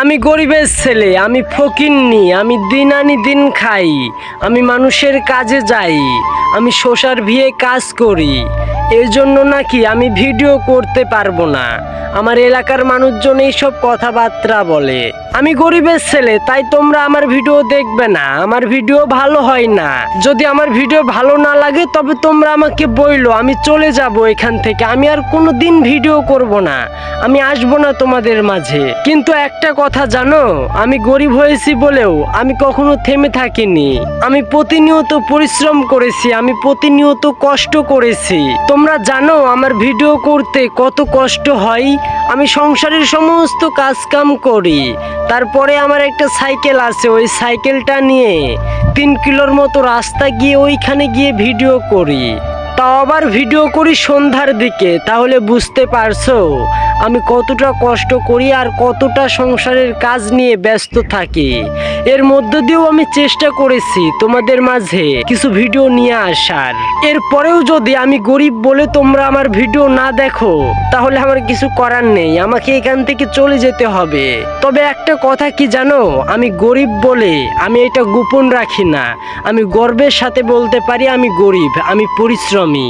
আমি গরিবের ছেলে, আমি ফকিন্নি, আমি দিন আনি দিন খাই, আমি মানুষের কাজে যাই, আমি শোষার ভিয়ে কাজ করি। এর জন্য নাকি আমি ভিডিও করতে পারবো না। আমার এলাকার মানুষজন এইসব কথাবার্তা বলে। আমি গরিবের ছেলে, তাই তোমরা আমার ভিডিও দেখবে না। আমার ভিডিও ভালো হয় না। যদি আমার ভিডিও ভালো না লাগে তবে তোমরা আমাকে বইলো, আমি চলে যাব এখান থেকে। আমি আর কোনো দিন ভিডিও করব না, আমি আসবো না তোমাদের মাঝে। কিন্তু একটা কথা জানো, আমি গরিব হয়েছি বলেও আমি কখনো থেমে থাকিনি। আমি প্রতিনিয়ত পরিশ্রম করেছি, আমি প্রতিনিয়ত কষ্ট করেছি। তোমরা জানো আমার ভিডিও করতে কত কষ্ট হয়। আমি সংসারের সমস্ত কাজ কাম করি, তারপরে আমার একটা সাইকেল আছে, ওই সাইকেলটা নিয়ে 3 কিলোর মতো রাস্তা গিয়ে ওইখানে গিয়ে ভিডিও করি। তাও আবার ভিডিও করি সন্ধ্যার দিকে। তাহলে বুঝতে পারছো আমি কতটা কষ্ট করি আর কতটা সংসারের কাজ নিয়ে ব্যস্ত থাকি। এর মধ্য দিয়েও আমি চেষ্টা করেছি তোমাদের মাঝে কিছু ভিডিও নিয়ে আসার। এরপরেও যদি আমি গরিব বলে তোমরা আমার ভিডিও না দেখো তাহলে আমার কিছু করার নেই, আমাকে এখান থেকে চলে যেতে হবে। তবে একটা কথা কি জানো, আমি গরিব বলে আমি এটা গোপন রাখি না। আমি গর্বের সাথে বলতে পারি আমি গরিব, আমি পরিশ্রমী।